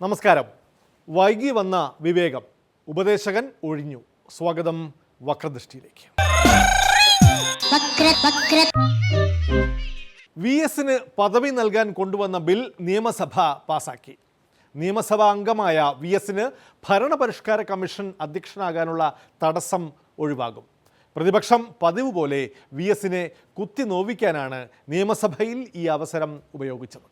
നമസ്കാരം. വൈകി വന്ന വിവേകം, ഉപദേശകൻ ഒഴിഞ്ഞു. സ്വാഗതം വക്രദൃഷ്ടിയിലേക്ക്. VS-ന് പദവി നൽകാൻ കൊണ്ടുവന്ന ബിൽ നിയമസഭ പാസാക്കി. നിയമസഭാ അംഗമായ VS-ന് ഭരണപരിഷ്കാര കമ്മീഷൻ അധ്യക്ഷനാകാനുള്ള തടസ്സം ഒഴിവാകും. പ്രതിപക്ഷം പതിവ് പോലെ VS-നെ കുത്തി നോവിക്കാനാണ് നിയമസഭയിൽ ഈ അവസരം ഉപയോഗിച്ചത്.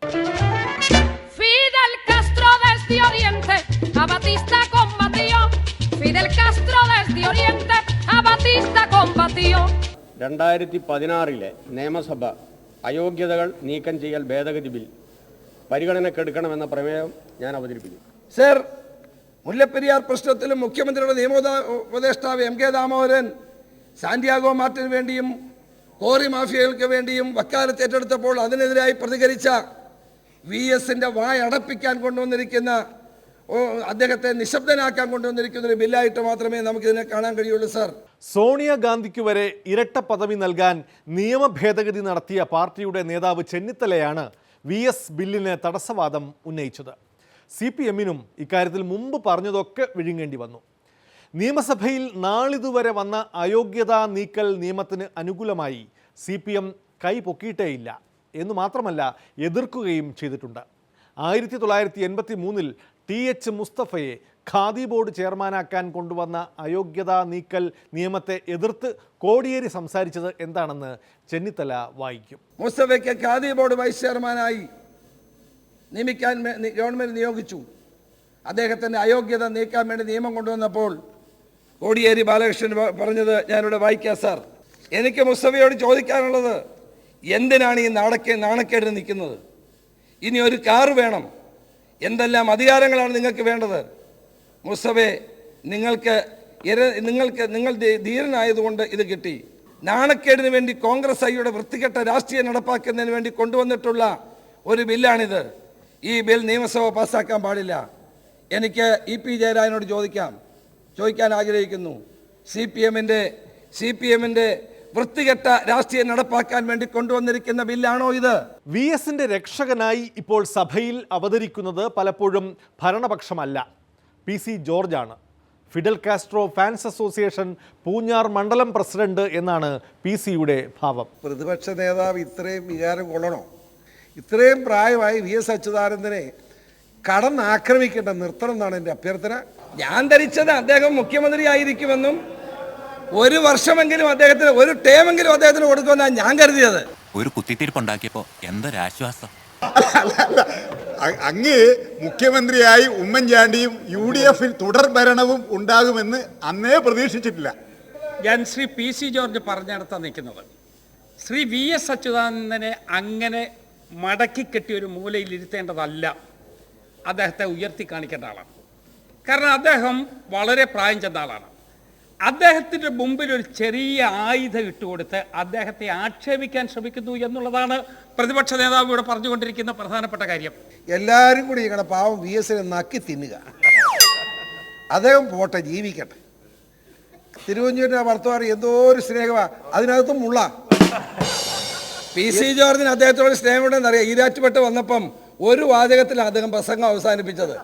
Desde Oriente a Batista combatió. Fidel Castro desde Oriente a Batista combatió. 2016 നിയമസഭ അയോഗ്യതകൾ നീക്കം ചെയ്യൽ ഭേദഗതി ബിൽ പരിഗണനക്കെടുക്കണമെന്ന പ്രമേയം ഞാൻ അവതരിപ്പിക്കും. സർ, മുല്ലപ്പെരിയാർ പ്രശ്നത്തിലും മുഖ്യമന്ത്രിയുടെ നിയമോപദേഷ്ടാവ് MK ദാമോദരൻ സാന്റിയാഗോ മാർട്ടിന് വേണ്ടിയും കോറി മാഫിയകൾക്ക് വേണ്ടിയും വക്കാലത്ത് ഏറ്റെടുത്തപ്പോൾ അതിനെതിരായി പ്രതികരിച്ച VS-ന്റെ വായ അടപ്പിക്കാൻ കൊണ്ടുവന്നിരിക്കുന്ന, അദ്ദേഹത്തെ നിശബ്ദനാക്കാൻ കൊണ്ടുവന്നിരിക്കുന്ന ഒരു ബില്ലായിട്ട് മാത്രമേ നമുക്കിതിനെ കാണാൻ കഴിയുള്ളൂ. സർ, സോണിയാഗാന്ധിക്ക് വരെ ഇരട്ട പദവി നൽകാൻ നിയമ ഭേദഗതി നടത്തിയ പാർട്ടിയുടെ നേതാവ് ചെന്നിത്തലയാണ് VS ബില്ലിന് തടസ്സവാദം ഉന്നയിച്ചത്. CPM-നും ഇക്കാര്യത്തിൽ മുമ്പ് പറഞ്ഞതൊക്കെ വിഴുങ്ങേണ്ടി വന്നു. നിയമസഭയിൽ നാളിതുവരെ വന്ന അയോഗ്യതാ നീക്കൽ നിയമത്തിന് അനുകൂലമായി CPM കൈ പൊക്കിയിട്ടേയില്ല എന്ന് മാത്രമല്ല, എതിർക്കുകയും ചെയ്തിട്ടുണ്ട്. 1983 TH മുസ്തഫയെ ഖാദി ബോർഡ് ചെയർമാനാക്കാൻ കൊണ്ടുവന്ന അയോഗ്യതാ നീക്കൽ നിയമത്തെ എതിർത്ത് കോടിയേരി സംസാരിച്ചത് എന്താണെന്ന് ചെന്നിത്തല വായിക്കും. മുസ്തഫയ്ക്ക് ഖാദി ബോർഡ് വൈസ് ചെയർമാനായി നിയമിക്കാൻ ഗവൺമെൻറ് നിയോഗിച്ചു. അദ്ദേഹത്തിൻ്റെ അയോഗ്യത നീക്കാൻ വേണ്ടി നിയമം കൊണ്ടുവന്നപ്പോൾ കോടിയേരി ബാലകൃഷ്ണൻ പറഞ്ഞത് ഞാനിവിടെ വായിക്കാം. സാർ, എനിക്ക് മുസ്തഫയോട് ചോദിക്കാനുള്ളത്, എന്തിനാണ് ഈ നാണക്കേടിന് നിൽക്കുന്നത്? ഇനി ഒരു കാറ് വേണം, എന്തെല്ലാം അധികാരങ്ങളാണ് നിങ്ങൾക്ക് വേണ്ടത്? മുസ്തഫെ, നിങ്ങൾ ധീരനായതുകൊണ്ട് ഇത് കിട്ടി. നാണക്കേടിന് വേണ്ടി കോൺഗ്രസ് ഐയുടെ വൃത്തികെട്ട രാഷ്ട്രീയം നടപ്പാക്കുന്നതിന് വേണ്ടി കൊണ്ടുവന്നിട്ടുള്ള ഒരു ബില്ലാണിത്. ഈ ബിൽ നിയമസഭ പാസ്സാക്കാൻ പാടില്ല. എനിക്ക് EP ജയരാജനോട് ചോദിക്കാൻ ആഗ്രഹിക്കുന്നു, CPM-ന്റെ വൃത്തികെട്ട രാഷ്ട്രീയം നടപ്പാക്കാൻ വേണ്ടി കൊണ്ടുവന്നിരിക്കുന്ന ബില്ലാണോ ഇത്? VS-ന്റെ രക്ഷകനായി ഇപ്പോൾ സഭയിൽ അവതരിക്കുന്നത് പലപ്പോഴും ഭരണപക്ഷമല്ല, PC ജോർജാണ്. Fidel Castro fans association Poonjar മണ്ഡലം പ്രസിഡന്റ് എന്നാണ് PC-യുടെ ഭാവം. പ്രതിപക്ഷ നേതാവ് ഇത്രയും വികാരം കൊള്ളണോ? ഇത്രയും പ്രായമായി VS അച്യുതാനന്ദനെ കടന്നാക്രമിക്കേണ്ട നിർത്തണം എന്നാണ് എൻ്റെ അഭ്യർത്ഥന. ഞാൻ ധരിച്ചത് അദ്ദേഹം മുഖ്യമന്ത്രി ആയിരിക്കുമെന്നും ഒരു വർഷമെങ്കിലും അദ്ദേഹത്തിന്, ഒരു ടേമെങ്കിലും അദ്ദേഹത്തിന് കൊടുക്കുമെന്നാണ് ഞാൻ കരുതിയത്. ഒരു കുത്തിത്തിരിപ്പുണ്ടാക്കിയപ്പോ എന്തൊരാശ്വാസം. അങ്ങ് മുഖ്യമന്ത്രിയായി ഉമ്മൻചാണ്ടിയും UDF തുടർ ഭരണവും ഉണ്ടാകുമെന്ന് അന്നേ പ്രതീക്ഷിച്ചിട്ടില്ല. ഞാൻ ശ്രീ PC ജോർജ് പറഞ്ഞിടത്താണ് നിൽക്കുന്നത്. ശ്രീ VS അച്യുതാനന്ദനെ അങ്ങനെ മടക്കി കെട്ടി ഒരു മൂലയിൽ ഇരുത്തേണ്ടതല്ല, അദ്ദേഹത്തെ ഉയർത്തി കാണിക്കേണ്ട ആളാണ്. കാരണം അദ്ദേഹം വളരെ പ്രായം ചെന്ന ആളാണ്. അദ്ദേഹത്തിൻ്റെ മുമ്പിൽ ഒരു ചെറിയ ആയുധം ഇട്ടുകൊടുത്ത് അദ്ദേഹത്തെ ആക്ഷേപിക്കാൻ ശ്രമിക്കുന്നു എന്നുള്ളതാണ് പ്രതിപക്ഷ നേതാവ് ഇവിടെ പറഞ്ഞുകൊണ്ടിരിക്കുന്ന പ്രധാനപ്പെട്ട കാര്യം. എല്ലാവരും കൂടി ഇങ്ങനെ പാവം VS-നെ നക്കി തിന്നുക. അദ്ദേഹം പോട്ടെ, ജീവിക്കട്ടെ. തിരുവഞ്ചൂരിൻ്റെ ഭർത്താവ് എന്തോ ഒരു സ്നേഹമാണ്, അതിനകത്തും മുള്ള. PC ജോർജിന് അദ്ദേഹത്തോട് സ്നേഹമുണ്ടെന്ന് അറിയാം. ഈരാറ്റുപെട്ട് വന്നപ്പം ഒരു വാചകത്തിലാണ് അദ്ദേഹം പ്രസംഗം അവസാനിപ്പിച്ചത്.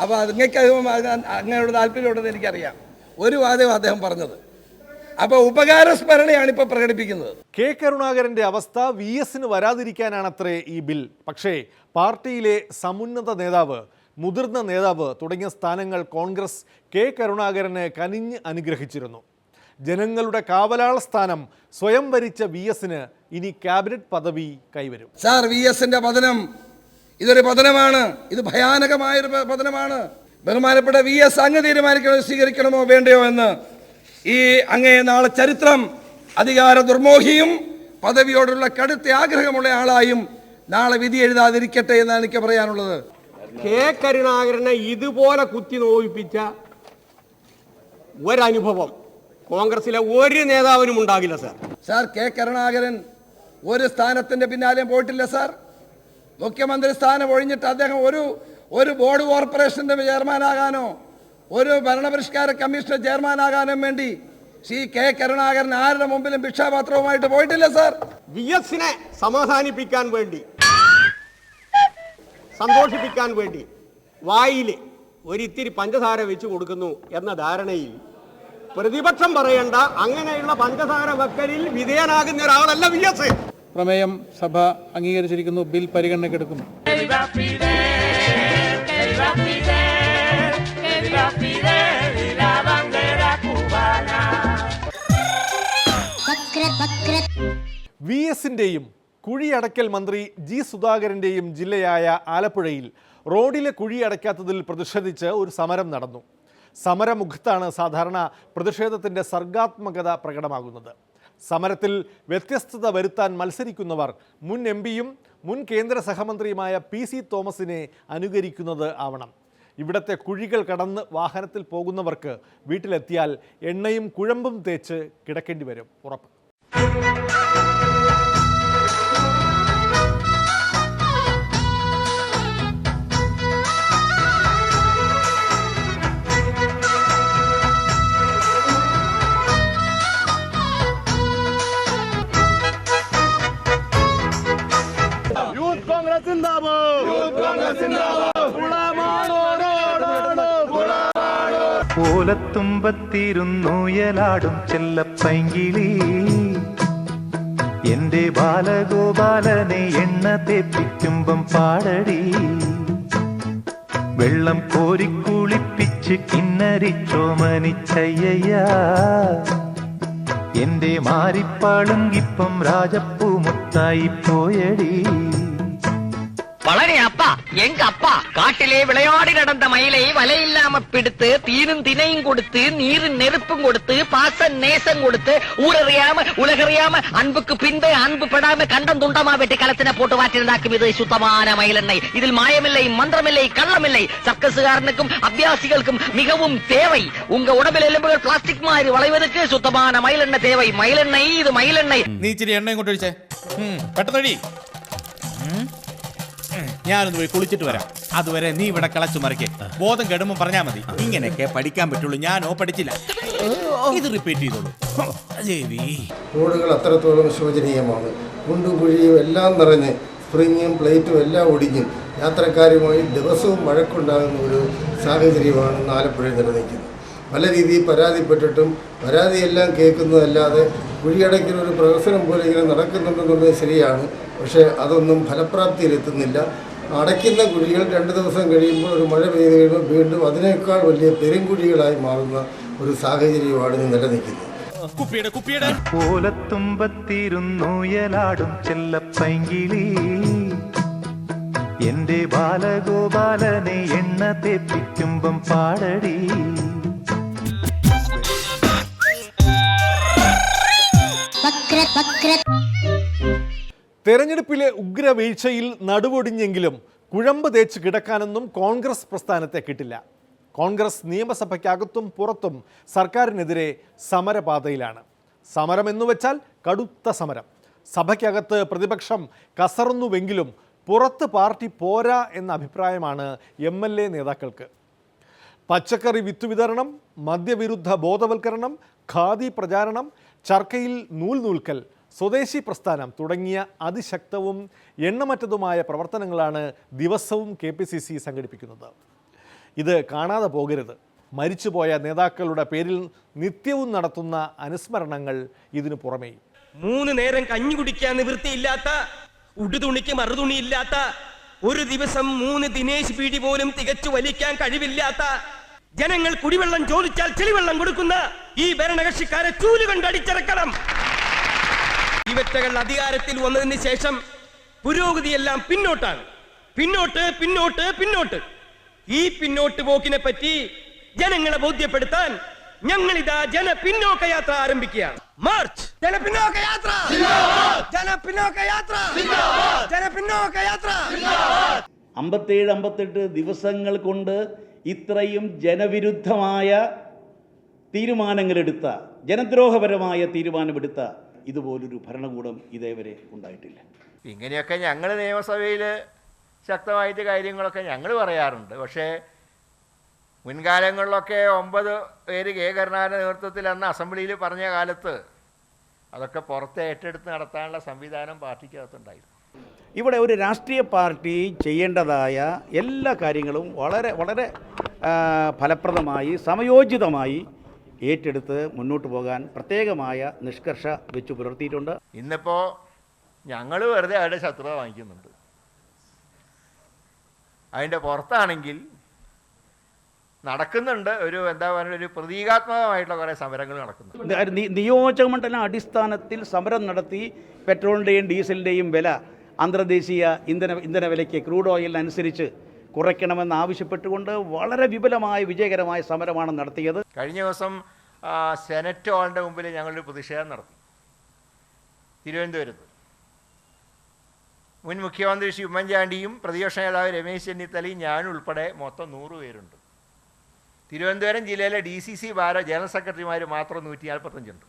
അപ്പോൾ അങ്ങനെയൊക്കെ അങ്ങനെയുള്ള താല്പര്യമുണ്ടെന്ന് എനിക്കറിയാം. ഒരു വാചകം അദ്ദേഹം പറഞ്ഞത്. അപ്പോൾ ഉപകാരസ്മരണയാണ് ഇപ്പോൾ പ്രകടിപ്പിക്കുന്നത്. K കരുണാകരൻ്റെ അവസ്ഥ VS-ന് വരാതിരിക്കാനാണത്രേ ഈ ബിൽ. പക്ഷേ പാർട്ടിയിലെ സമുന്നത നേതാവ്, മുതിർന്ന നേതാവ് തുടങ്ങിയ സ്ഥാനങ്ങൾ കോൺഗ്രസ് K കരുണാകരനെ കനിഞ്ഞ് അനുഗ്രഹിച്ചിരുന്നു. ജനങ്ങളുടെ കാവലാള സ്ഥാനം സ്വയം വരിച്ച VS-ന് ഇനി ക്യാബിനറ്റ് പദവി കൈവരും. സാർ, VS-ന്റെ പതനം ഇതൊരു പതനമാണ്. ഇത് ഭയാനകമായൊരു പതനമാണ്. ബഹുമാനപ്പെട്ട VS അങ്ങ് തീരുമാനിക്കണോ, സ്വീകരിക്കണമോ വേണ്ടയോ എന്ന്. ഈ അങ്ങേ നാളെ ചരിത്രം അധികാര ദുർമോഹിയും പദവിയോടുള്ള കടുത്ത ആഗ്രഹമുള്ള ആളായും നാളെ വിധി എഴുതാതിരിക്കട്ടെ എന്നാണ് എനിക്ക് പറയാനുള്ളത്. K കരുണാകരനെ ഇതുപോലെ കുത്തി നോവിപ്പിച്ച ഒരനുഭവം കോൺഗ്രസിലെ ഒരു നേതാവിനും ഉണ്ടാകില്ല. സാർ, K കരുണാകരൻ ഒരു സ്ഥാനത്തിൻ്റെ പിന്നാലെയും പോയിട്ടില്ല. സാർ, മുഖ്യമന്ത്രി സ്ഥാനം ഒഴിഞ്ഞിട്ട് അദ്ദേഹം ഒരു ബോർഡ് കോർപ്പറേഷൻ്റെ ചെയർമാനാകാനോ ഒരു ഭരണപരിഷ്കാര കമ്മീഷൻ ചെയർമാനാകാനും വേണ്ടി ശ്രീ കെ കരുണാകരൻ ആരുടെ മുമ്പിലും ഭിക്ഷാപാത്രവുമായിട്ട് പോയിട്ടില്ല സാർ. VS-നെ സമാധാനിപ്പിക്കാൻ വേണ്ടി, സന്തോഷിപ്പിക്കാൻ വേണ്ടി വായിൽ ഒരിത്തിരി പഞ്ചസാര വെച്ച് കൊടുക്കുന്നു എന്ന ധാരണയിൽ പ്രതിപക്ഷം പറയേണ്ട അങ്ങനെയുള്ള പഞ്ചസാര വെക്കലിൽ വിധേയനാകുന്ന ഒരാളല്ല VS. പ്രമേയം സഭ അംഗീകരിച്ചിരിക്കുന്നു. ബിൽ പരിഗണനയ്ക്കെടുക്കുന്നു. VS-ന്റെയും കുഴിയടയ്ക്കൽ മന്ത്രി ജി സുധാകരൻ്റെയും ജില്ലയായ ആലപ്പുഴയിൽ റോഡിലെ കുഴി അടയ്ക്കാത്തതിൽ പ്രതിഷേധിച്ച് ഒരു സമരം നടന്നു. സമരമുഖത്താണ് സാധാരണ പ്രതിഷേധത്തിൻ്റെ സർഗാത്മകത പ്രകടമാകുന്നത്. സമരത്തിൽ വ്യത്യസ്തത വരുത്താൻ മത്സരിക്കുന്നവർ മുൻ MP-യും മുൻ കേന്ദ്ര സഹമന്ത്രിയുമായ PC തോമസിനെ അനുകരിക്കുന്നത് ആവണം. ഇവിടത്തെ കുഴികൾ കടന്ന് വാഹനത്തിൽ പോകുന്നവർക്ക് വീട്ടിലെത്തിയാൽ എണ്ണയും കുഴമ്പും തേച്ച് കിടക്കേണ്ടി വരും, ഉറപ്പ്. ഓലത്തുമ്പത്തിരുന്നുയലാടും ചെല്ലപ്പൈങ്കിളി എന്റെ ബാലഗോപാലനെ എണ്ണ തേപ്പിക്കുമ്പം പാടടി വെള്ളം കോരിക്കുളിപ്പിച്ച് കിന്നരിച്ചോമനിച്ചയ്യ എന്റെ മാരിപ്പാളുങ്കിപ്പം രാജപ്പൂ മുത്തായി പോയടി. വളരെ அப்பா எங்க அப்பா காட்டிலே விளையாடி நடந்த மயிலை வலையில்லாம பிடித்து தீனும் தினையும் கொடுத்து நீரும் நெருப்பும் கொடுத்து பாச நேசம் கொடுத்து ஊரறியாம உலகறியாம அன்புக்கு பின்பே அன்பு படாம கண்டம் துண்டமா வெட்டி களத்தின போட்டு வாற்றிருந்தாக்கும் இது சுத்தமான மயிலெண்ணெய். இதில் மாயமில்லை, மந்திரமில்லை, கள்ளமில்லை. சர்க்கஸுகாரனுக்கும் அபியாசிகளுக்கும் மிகவும் தேவை. உங்க உடம்பில் எலும்புகள் பிளாஸ்டிக் மாதிரி வளைவதற்கு சுத்தமான மயிலெண்ணெய் தேவை. மயிலெண்ணெய், இது மயிலெண்ணெய். നീ ഇച്ചിരി എണ്ണയും കൊണ്ടൊഴിച്ചേ, പെട്ടെന്നൊഴി. ഞാനൊന്ന് പോയി കുളിച്ചിട്ട് വരാം. അതുവരെ നീ ഇവിടെ കളച്ചു മറിക്കേ. ബോധം കെടുമ്പോൾ പറഞ്ഞാൽ മതി. ഇങ്ങനെയൊക്കെ പഠിക്കാൻ പറ്റുള്ളൂ. ഞാനോ പഠിച്ചില്ല. ഇത് റിപ്പീറ്റ് ചെയ്തോളൂ. റോഡുകൾ അത്രത്തോളം ശോചനീയമാണ്. കുണ്ടും കുഴിയും എല്ലാം നിറഞ്ഞ് സ്പ്രിങ്ങും പ്ലേറ്റും എല്ലാം ഒടിഞ്ഞും യാത്രക്കാരുമായി ദിവസവും വഴക്കുണ്ടാകുന്ന ഒരു സാഹചര്യമാണ് ആലപ്പുഴയിൽ നിലനിൽക്കുന്നത്. പല രീതിയിൽ പരാതിപ്പെട്ടിട്ടും പരാതിയെല്ലാം കേൾക്കുന്നതല്ലാതെ കുഴിയടയ്ക്കുന്ന ഒരു പ്രവർത്തനം പോലെ ഇങ്ങനെ നടക്കുന്നുണ്ടെന്നുള്ളത് ശരിയാണ്. പക്ഷേ അതൊന്നും ഫലപ്രാപ്തിയിലെത്തുന്നില്ല. അടയ്ക്കുന്ന കുഴികൾ 2 ദിവസം കഴിയുമ്പോൾ ഒരു മഴ പെയ്ത് കഴിയുമ്പോൾ വീണ്ടും അതിനേക്കാൾ വലിയ പെരുംകുഴികളായി മാറുന്ന ഒരു സാഹചര്യമാണ് ഇന്ന് നിലനിൽക്കുന്നത്. ഓലത്തുമ്പത്തിരുന്നുയലാടും ചെല്ലപ്പൈങ്കിളി എന്റെ ബാലഗോപാലനെ എണ്ണ തേപ്പിക്കുമ്പം പാടടി. തെരഞ്ഞെടുപ്പിലെ ഉഗ്രവീഴ്ചയിൽ നടുവൊടിഞ്ഞെങ്കിലും കുഴമ്പ് തേച്ച് കിടക്കാനൊന്നും കോൺഗ്രസ് പ്രസ്ഥാനത്തെ കിട്ടില്ല. കോൺഗ്രസ് നിയമസഭയ്ക്കകത്തും പുറത്തും സർക്കാരിനെതിരെ സമരപാതയിലാണ്. സമരം എന്നുവെച്ചാൽ കടുത്ത സമരം. സഭയ്ക്കകത്ത് പ്രതിപക്ഷം കസറുന്നുവെങ്കിലും പുറത്ത് പാർട്ടി പോരാ എന്ന അഭിപ്രായമാണ് MLA നേതാക്കൾക്ക്. പച്ചക്കറി വിത്തുവിതരണം, മദ്യവിരുദ്ധ ബോധവൽക്കരണം, ഖാദി പ്രചാരണം, ചർക്കയിൽ നൂൽക്കൽ, സ്വദേശി പ്രസ്ഥാനം തുടങ്ങിയ അതിശക്തവും എണ്ണമറ്റതുമായ പ്രവർത്തനങ്ങളാണ് ദിവസവും KPCC സംഘടിപ്പിക്കുന്നത്. ഇത് കാണാതെ പോകരുത്. മരിച്ചുപോയ നേതാക്കളുടെ പേരിൽ നിത്യവും നടത്തുന്ന അനുസ്മരണങ്ങൾ ഇതിനു പുറമേ. 3 നേരം കഞ്ഞി കുടിക്കാൻ നിവൃത്തിയില്ലാത്ത, ഉടുതുണിക്ക് മറുതുണിയില്ലാത്ത, ഒരു ദിവസം 3 ദിനേശ് പീടി പോലും തികച്ചു വലിക്കാൻ കഴിവില്ലാത്ത, ജനങ്ങൾ കുടിവെള്ളം ചോദിച്ചാൽ ചെളിവെള്ളം കൊടുക്കുന്ന ഈ ഭരണകക്ഷിക്കാരെ ചൂലുകൊണ്ട് അടിച്ചിറക്കണം. ഇവറ്റകൾ അധികാരത്തിൽ വന്നതിന് ശേഷം പുരോഗതിയെല്ലാം പിന്നോട്ടാണ്. പിന്നോട്ട് പിന്നോട്ട് പിന്നോട്ട്. ഈ പിന്നോട്ട് പോക്കിനെ പറ്റി ജനങ്ങളെ ബോധ്യപ്പെടുത്താൻ ഞങ്ങൾ ഇതാ ജനപിന്നോക്ക യാത്ര ആരംഭിക്കുകയാണ്. മാർച്ച് ജനപിന്നോക്ക യാത്ര, ജനപിന്നോക്ക യാത്ര, ജനപിന്നോക്ക യാത്ര. 57-58 ദിവസങ്ങൾ കൊണ്ട് ഇത്രയും ജനവിരുദ്ധമായ തീരുമാനങ്ങളെടുത്ത, ജനദ്രോഹപരമായ തീരുമാനമെടുത്ത ഇതുപോലൊരു ഭരണകൂടം ഇതേവരെ ഉണ്ടായിട്ടില്ല. ഇങ്ങനെയൊക്കെ ഞങ്ങൾ നിയമസഭയിൽ ശക്തമായിട്ട് കാര്യങ്ങളൊക്കെ ഞങ്ങൾ പറയാറുണ്ട്. പക്ഷേ മുൻകാലങ്ങളിലൊക്കെ 9 പേര് കെ കരുണാകരൻ്റെ നേതൃത്വത്തിൽ അന്ന് അസംബ്ലിയിൽ പറഞ്ഞ കാലത്ത് അതൊക്കെ പുറത്ത് ഏറ്റെടുത്ത് നടത്താനുള്ള സംവിധാനം പാർട്ടിക്കകത്തുണ്ടായിരുന്നു. ഇവിടെ ഒരു രാഷ്ട്രീയ പാർട്ടി ചെയ്യേണ്ടതായ എല്ലാ കാര്യങ്ങളും വളരെ വളരെ ഫലപ്രദമായി സമയോചിതമായി ഏറ്റെടുത്ത് മുന്നോട്ട് പോകാൻ പ്രത്യേകമായ നിഷ്കർഷ വെച്ച് പുലർത്തിയിട്ടുണ്ട്. ഇന്നിപ്പോൾ ഞങ്ങൾ വെറുതെ അവരുടെ ശത്രുത വാങ്ങിക്കുന്നുണ്ട്. അതിൻ്റെ പുറത്താണെങ്കിൽ നടക്കുന്നുണ്ട് ഒരു എന്താ പറയുക ഒരു പ്രതീകാത്മകമായിട്ടുള്ള കുറേ സമരങ്ങൾ നടക്കുന്നുണ്ട്. നിയോജകമണ്ഡലം അടിസ്ഥാനത്തിൽ സമരം നടത്തി പെട്രോളിൻ്റെയും ഡീസലിൻ്റെയും വില അന്തർദേശീയ ഇന്ധന വിലയ്ക്ക് ക്രൂഡ് ഓയിലിനനുസരിച്ച് കുറയ്ക്കണമെന്ന് ആവശ്യപ്പെട്ടുകൊണ്ട് വളരെ വിപുലമായ വിജയകരമായ സമരമാണ് നടത്തിയത്. കഴിഞ്ഞ ദിവസം സെനറ്റ് ഹാളിൻ്റെ മുമ്പിൽ ഞങ്ങളൊരു പ്രതിഷേധം നടത്തി തിരുവനന്തപുരത്ത്. മുൻ മുഖ്യമന്ത്രി ശ്രീ ഉമ്മൻചാണ്ടിയും പ്രതിപക്ഷ നേതാവ് രമേശ് ചെന്നിത്തലയും ഞാനും ഉൾപ്പെടെ മൊത്തം 100 പേരുണ്ട്. തിരുവനന്തപുരം ജില്ലയിലെ DCC ജനറൽ സെക്രട്ടറിമാർ മാത്രം 145 ഉണ്ട്.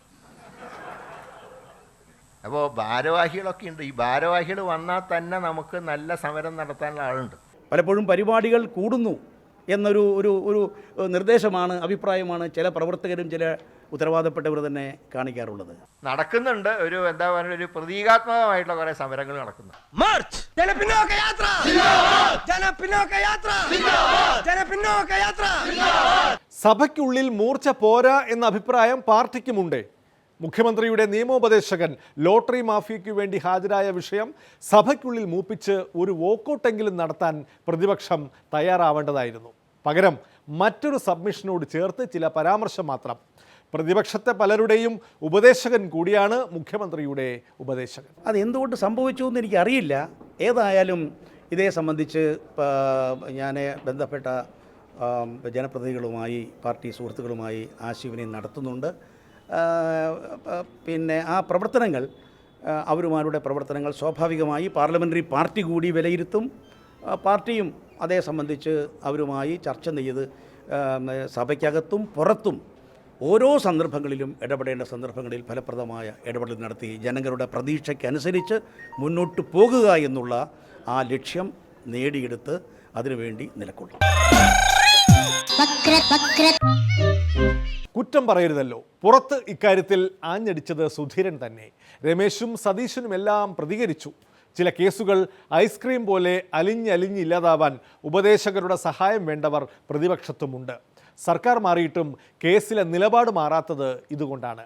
അപ്പോൾ ഭാരവാഹികളൊക്കെ ഉണ്ട്. ഈ ഭാരവാഹികൾ വന്നാൽ തന്നെ നമുക്ക് നല്ല സമരം നടത്താനുള്ള ആളുണ്ട്. പലപ്പോഴും പരിപാടികൾ കൂടുന്നു എന്നൊരു ഒരു ഒരു നിർദ്ദേശമാണ്, അഭിപ്രായമാണ് ചില പ്രവർത്തകരും ചില ഉത്തരവാദപ്പെട്ടവർ തന്നെ കാണിക്കാറുള്ളത്. നടക്കുന്നുണ്ട് ഒരു എന്താ പറയുക ഒരു പ്രതീകാത്മകമായിട്ടുള്ള കുറേ സമരങ്ങൾ നടക്കുന്നു. മാർച്ച് ജനപിന്നോക്ക യാത്ര, ജനപിന്നോക്ക യാത്ര, ജനപിന്നോക്ക യാത്ര. സഭയ്ക്കുള്ളിൽ മൂർച്ച പോരാ എന്ന അഭിപ്രായം പാർട്ടിക്കുമുണ്ട്. മുഖ്യമന്ത്രിയുടെ നിയമോപദേശകൻ ലോട്ടറി മാഫിയയ്ക്കു വേണ്ടി ഹാജരായ വിഷയം സഭയ്ക്കുള്ളിൽ മൂപ്പിച്ച് ഒരു വോക്കൗട്ടെങ്കിലും നടത്താൻ പ്രതിപക്ഷം തയ്യാറാവേണ്ടതായിരുന്നു. പകരം മറ്റൊരു സബ്മിഷനോട് ചേർത്ത് ചില പരാമർശം മാത്രം. പ്രതിപക്ഷത്തെ പലരുടെയും ഉപദേശകൻ കൂടിയാണ് മുഖ്യമന്ത്രിയുടെ ഉപദേശകൻ. അതെന്തുകൊണ്ട് സംഭവിച്ചു എന്ന് എനിക്കറിയില്ല. ഏതായാലും ഇതേ സംബന്ധിച്ച് ഞാൻ ബന്ധപ്പെട്ട ജനപ്രതിനിധികളുമായി പാർട്ടി സുഹൃത്തുക്കളുമായി ആശയവിനിമയം നടത്തുന്നുണ്ട്. പിന്നെ ആ പ്രവർത്തനങ്ങൾ അവരുമാരുടെ പ്രവർത്തനങ്ങൾ സ്വാഭാവികമായി പാർലമെൻ്ററി പാർട്ടി കൂടി വിലയിരുത്തും. പാർട്ടിയും അതേ സംബന്ധിച്ച് അവരുമായി ചർച്ച ചെയ്ത് സഭയ്ക്കകത്തും പുറത്തും ഓരോ സന്ദർഭങ്ങളിലും ഇടപെടേണ്ട സന്ദർഭങ്ങളിൽ ഫലപ്രദമായ ഇടപെടൽ നടത്തി ജനങ്ങളുടെ പ്രതീക്ഷയ്ക്കനുസരിച്ച് മുന്നോട്ട് പോകുക എന്നുള്ള ആ ലക്ഷ്യം നേടിയെടുത്ത് അതിനുവേണ്ടി നിലകൊള്ളും. കുറ്റം പറയരുതല്ലോ. പുറത്ത് ഇക്കാര്യത്തിൽ ആഞ്ഞടിച്ചത് സുധീരൻ തന്നെ. രമേശും സതീശനും എല്ലാം പ്രതികരിച്ചു. ചില കേസുകൾ ഐസ്ക്രീം പോലെ അലിഞ്ഞില്ലാതാവാൻ ഉപദേശകരുടെ സഹായം വേണ്ടവർ പ്രതിപക്ഷത്തുമുണ്ട്. സർക്കാർ മാറിയിട്ടും കേസിലെ നിലപാട് മാറാത്തത് ഇതുകൊണ്ടാണ്.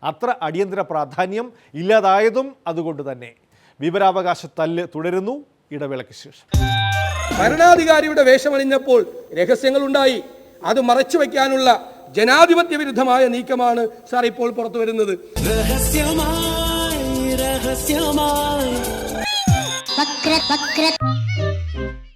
അത്ര അടിയന്തര പ്രാധാന്യം ഇല്ലാതായതും അതുകൊണ്ട് തന്നെ. വിവരാവകാശ തല്ല് തുടരുന്നു. ഇടവേളയ്ക്ക് ശേഷം. ഭരണാധികാരിയുടെ വേഷമണിഞ്ഞപ്പോൾ രഹസ്യങ്ങളുണ്ടായി. അത് മറച്ചു വയ്ക്കാനുള്ള ജനാധിപത്യ വിരുദ്ധമായ നീക്കമാണ് സാർ ഇപ്പോൾ പുറത്തു വരുന്നത്. രഹസ്യമായി